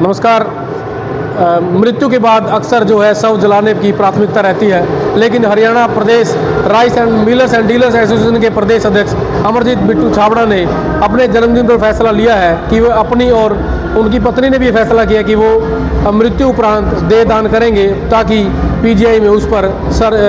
नमस्कार। मृत्यु के बाद अक्सर जो है शव जलाने की प्राथमिकता रहती है, लेकिन हरियाणा प्रदेश rice and millers and dealers association के प्रदेश अध्यक्ष अमरजीत बिट्टू छाबड़ा ने अपने जन्मदिन पर फैसला लिया है कि वो अपनी और उनकी पत्नी ने भी फैसला किया कि वो मृत्यु उपरांत देह दान करेंगे ताकि पीजीआई में उस पर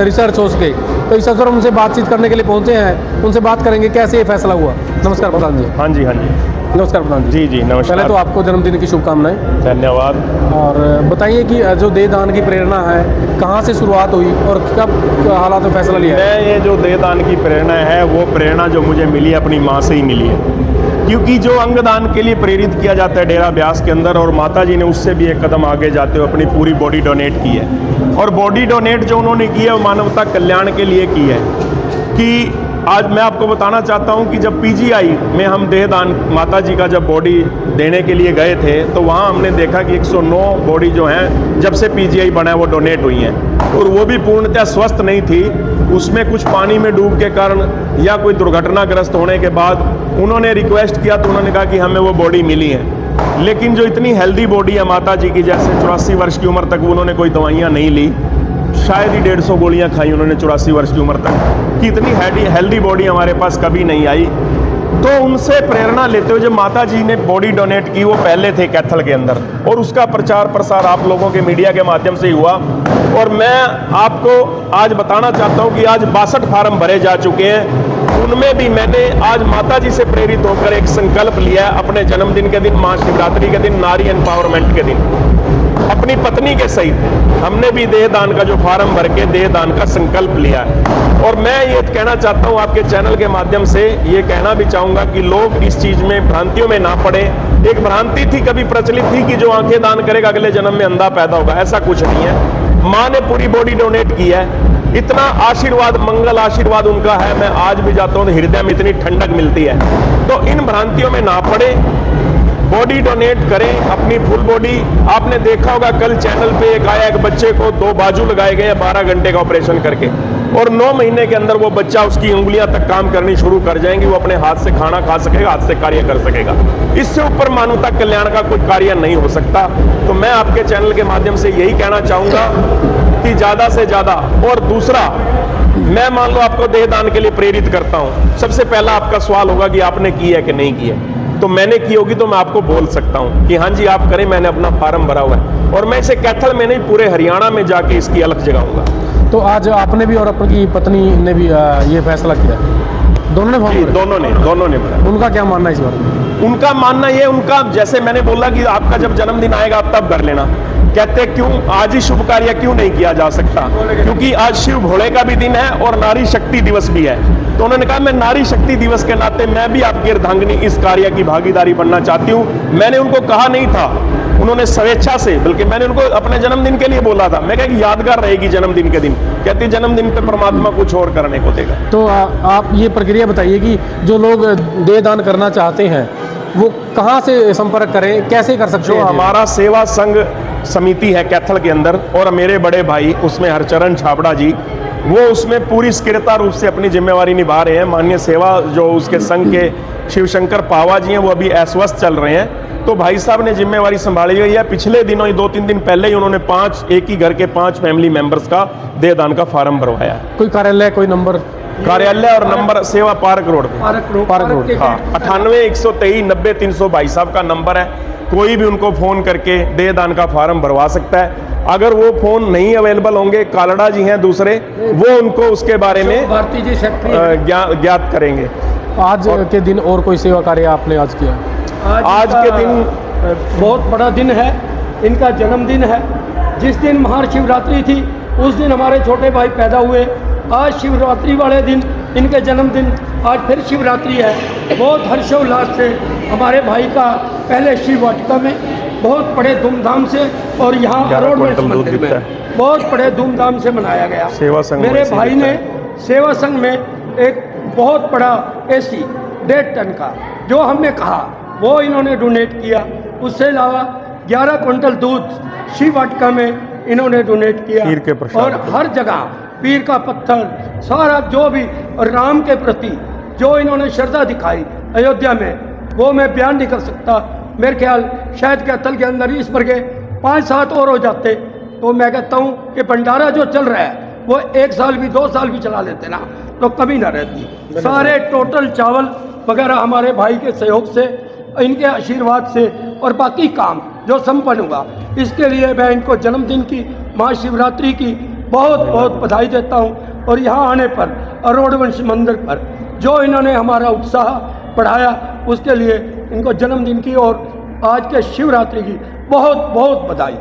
रिसर्च हो सके। तो इस अवसर उनसे बातचीत करने के लिए पहुंचे हैं, उनसे बात करेंगे कैसे ये फैसला हुआ। नमस्कार प्रधान जी। हाँ जी, हाँ जी, नमस्कार प्रधान जी जी नमस्कार। पहले तो आपको जन्मदिन की शुभकामनाएं। धन्यवाद। और बताइए कि जो देह दान की प्रेरणा है कहाँ से शुरुआत हुई और कब हालात में फैसला लिया है? मैं ये जो देह दान की प्रेरणा है वो प्रेरणा जो मुझे मिली अपनी माँ से ही मिली है, क्योंकि जो अंगदान के लिए प्रेरित किया जाता है डेरा ब्यास के अंदर, और माता जी ने उससे भी एक कदम आगे जाते हुए अपनी पूरी बॉडी डोनेट की है। और बॉडी डोनेट जो उन्होंने की है वो मानवता कल्याण के लिए की है। कि आज मैं आपको बताना चाहता हूं कि जब पीजीआई में हम देहदान माता जी का जब बॉडी देने के लिए गए थे तो वहां हमने देखा कि 109 बॉडी जो हैं जब से पीजीआई बना है वो डोनेट हुई हैं, और वो भी पूर्णतः स्वस्थ नहीं थी। उसमें कुछ पानी में डूब के कारण या कोई दुर्घटनाग्रस्त होने के बाद उन्होंने रिक्वेस्ट किया तो उन्होंने कहा कि हमें वो बॉडी मिली है। लेकिन जो इतनी हेल्दी बॉडी है माता जी की, जैसे 84 वर्ष की उम्र तक उन्होंने कोई दवाइयाँ नहीं ली, शायद ही 150 गोलियां खाई उन्होंने 84 वर्ष की उम्र तक, कि इतनी हेल्दी बॉडी हमारे पास कभी नहीं आई। तो उनसे प्रेरणा लेते हुए जब माता जी ने बॉडी डोनेट की, वो पहले थे कैथल के अंदर, और उसका प्रचार प्रसार आप लोगों के मीडिया के माध्यम से ही हुआ। और मैं आपको आज बताना चाहता हूं कि आज 62 फार्म भरे जा चुके हैं। उनमें भी मैंने आज माता जी से प्रेरित होकर एक संकल्प लिया है अपने जन्मदिन के दिन, महाशिवरात्रि के दिन, नारी एम्पावरमेंट के दिन, अपनी पत्नी के सहित हमने भी देह दान का जो फार्म भर के देह दान का संकल्प लिया है। और मैं ये कहना चाहता हूं आपके चैनल के माध्यम से, ये कहना भी चाहूंगा कि लोग इस चीज में भ्रांतियों में ना पड़े। एक भ्रांति थी, कभी प्रचलित थी कि जो आंखें दान करेगा अगले जन्म में अंधा पैदा होगा, ऐसा कुछ नहीं है। माँ ने पूरी बॉडी डोनेट की है, इतना आशीर्वाद, मंगल आशीर्वाद उनका है। मैं आज भी जाता हूं तो हृदय में इतनी ठंडक मिलती है। तो इन भ्रांतियों में ना पड़े, बॉडी डोनेट करें, अपनी फुल बॉडी। आपने देखा होगा कल चैनल पे एक आया, एक बच्चे को 2 बाजू लगाए गए 12 घंटे का ऑपरेशन करके, और 9 महीने के अंदर वो बच्चा, उसकी उंगलियां तक काम करनी शुरू कर जाएंगी, वो अपने हाथ से खाना खा सकेगा, हाथ से कार्य कर सकेगा। इससे ऊपर मानवता कल्याण का कोई कार्य नहीं हो सकता। तो मैं आपके चैनल के माध्यम से यही कहना चाहूंगा कि ज्यादा से ज्यादा। और दूसरा, मैं मान लो आपको देहदान के लिए प्रेरित करता हूं, सबसे पहला आपका सवाल होगा कि आपने की है कि नहीं की है। तो मैंने की होगी तो मैं आपको बोल सकता हूं कि हाँ जी आप करें, मैंने अपना फार्म भरा हुआ है, और मैं इसे कैथल में नहीं पूरे हरियाणा में जाके इसकी अलग जगाऊंगा। तो आज आपने भी और अपनी पत्नी ने भी ये फैसला किया? दोनों ने फॉर्म भरा? दोनों ने भरा। उनका क्या मानना है इस बारे में? उनका मानना ये, उनका जैसे मैंने बोला कि आपका जब जन्मदिन आएगा आप तब कर लेना। कहते क्यों आज ही शुभ कार्य क्यों नहीं किया जा सकता? क्योंकि आज शिव भोले का भी दिन है और नारी शक्ति दिवस भी है। तो उन्होंने कहा मैं नारी शक्ति दिवस के नाते मैं भी आपकी अर्धांगिनी इस कार्य की भागीदारी बनना चाहती हूँ। मैंने उनको कहा नहीं था, उन्होंने स्वेच्छा से, बल्कि मैंने उनको अपने जन्मदिन के लिए बोला था। मैं कहा कि यादगार रहेगी जन्मदिन के दिन। कहती जन्मदिन पे परमात्मा कुछ और करने को देगा। तो आप ये प्रक्रिया बताइए कि जो लोग देह दान करना चाहते हैं वो कहाँ से संपर्क करें, कैसे कर सकते हैं? जो हमारा सेवा संघ समिति है कैथल के अंदर, और मेरे बड़े भाई उसमें हरचरण छाबड़ा जी, वो उसमें पूरी स्थिरता रूप से अपनी जिम्मेवारी निभा रहे हैं। माननीय सेवा जो उसके संघ के शिवशंकर पावा जी हैं, वो अभी अस्वस्थ चल रहे हैं, तो भाई साहब ने जिम्मेवारी संभाली हुई है। पिछले दिनों ही 2-3 दिन पहले ही उन्होंने 5 एक ही घर के 5 फैमिली मेंबर्स का देहदान का फार्म भरवाया है। कोई कार्यालय, कोई नंबर? कार्यालय और नंबर सेवा पार्क रोड पे, पार्क रोड, हाँ, 98-123-90-300 भाई साहब का नंबर है। कोई भी उनको फोन करके देहदान का फार्म भरवा सकता है। अगर वो फोन नहीं अवेलेबल होंगे, कालड़ा जी हैं दूसरे, वो उनको उसके बारे में भारती जी ज्ञात करेंगे। आज के दिन और कोई सेवा कार्य आपने आज किया? आज के दिन बहुत बड़ा दिन है, इनका जन्मदिन है। जिस दिन महाशिवरात्रि थी उस दिन हमारे छोटे भाई पैदा हुए। आज शिवरात्रि वाले दिन इनके जन्मदिन, आज फिर शिवरात्रि है। बहुत हर्षोल्लास से हमारे भाई का पहले शिव वाटिका में बहुत बड़े धूमधाम से, और यहाँ अरोड़वेश मंदिर में बहुत बड़े धूमधाम से मनाया गया। सेवा संघ मेरे भाई ने सेवा संघ में एक बहुत बड़ा AC 1.5 टन का, जो हमने कहा वो इन्होंने डोनेट किया। उससे अलावा 11 क्विंटल दूध शिव वाटिका में इन्होंने डोनेट किया। और हर जगह पीर का पत्थर, सारा जो भी, और राम के प्रति जो इन्होंने श्रद्धा दिखाई अयोध्या में, वो मैं बयान नहीं कर सकता। मेरे ख्याल शायद कैथल के अंदर इस पर के 5-7 और हो जाते तो मैं कहता हूँ कि भंडारा जो चल रहा है वो 1 साल भी 2 साल भी चला लेते ना तो कमी ना रहती। सारे टोटल चावल वगैरह हमारे भाई के सहयोग से, इनके आशीर्वाद से और बाकी काम जो संपन्न हुआ, इसके लिए मैं इनको जन्मदिन की, महाशिवरात्रि की बहुत बहुत बधाई देता हूँ। और यहाँ आने पर अरोड़वंश मंदिर पर जो इन्होंने हमारा उत्साह बढ़ाया उसके लिए इनको जन्मदिन की और आज के शिवरात्रि की बहुत बहुत बधाई।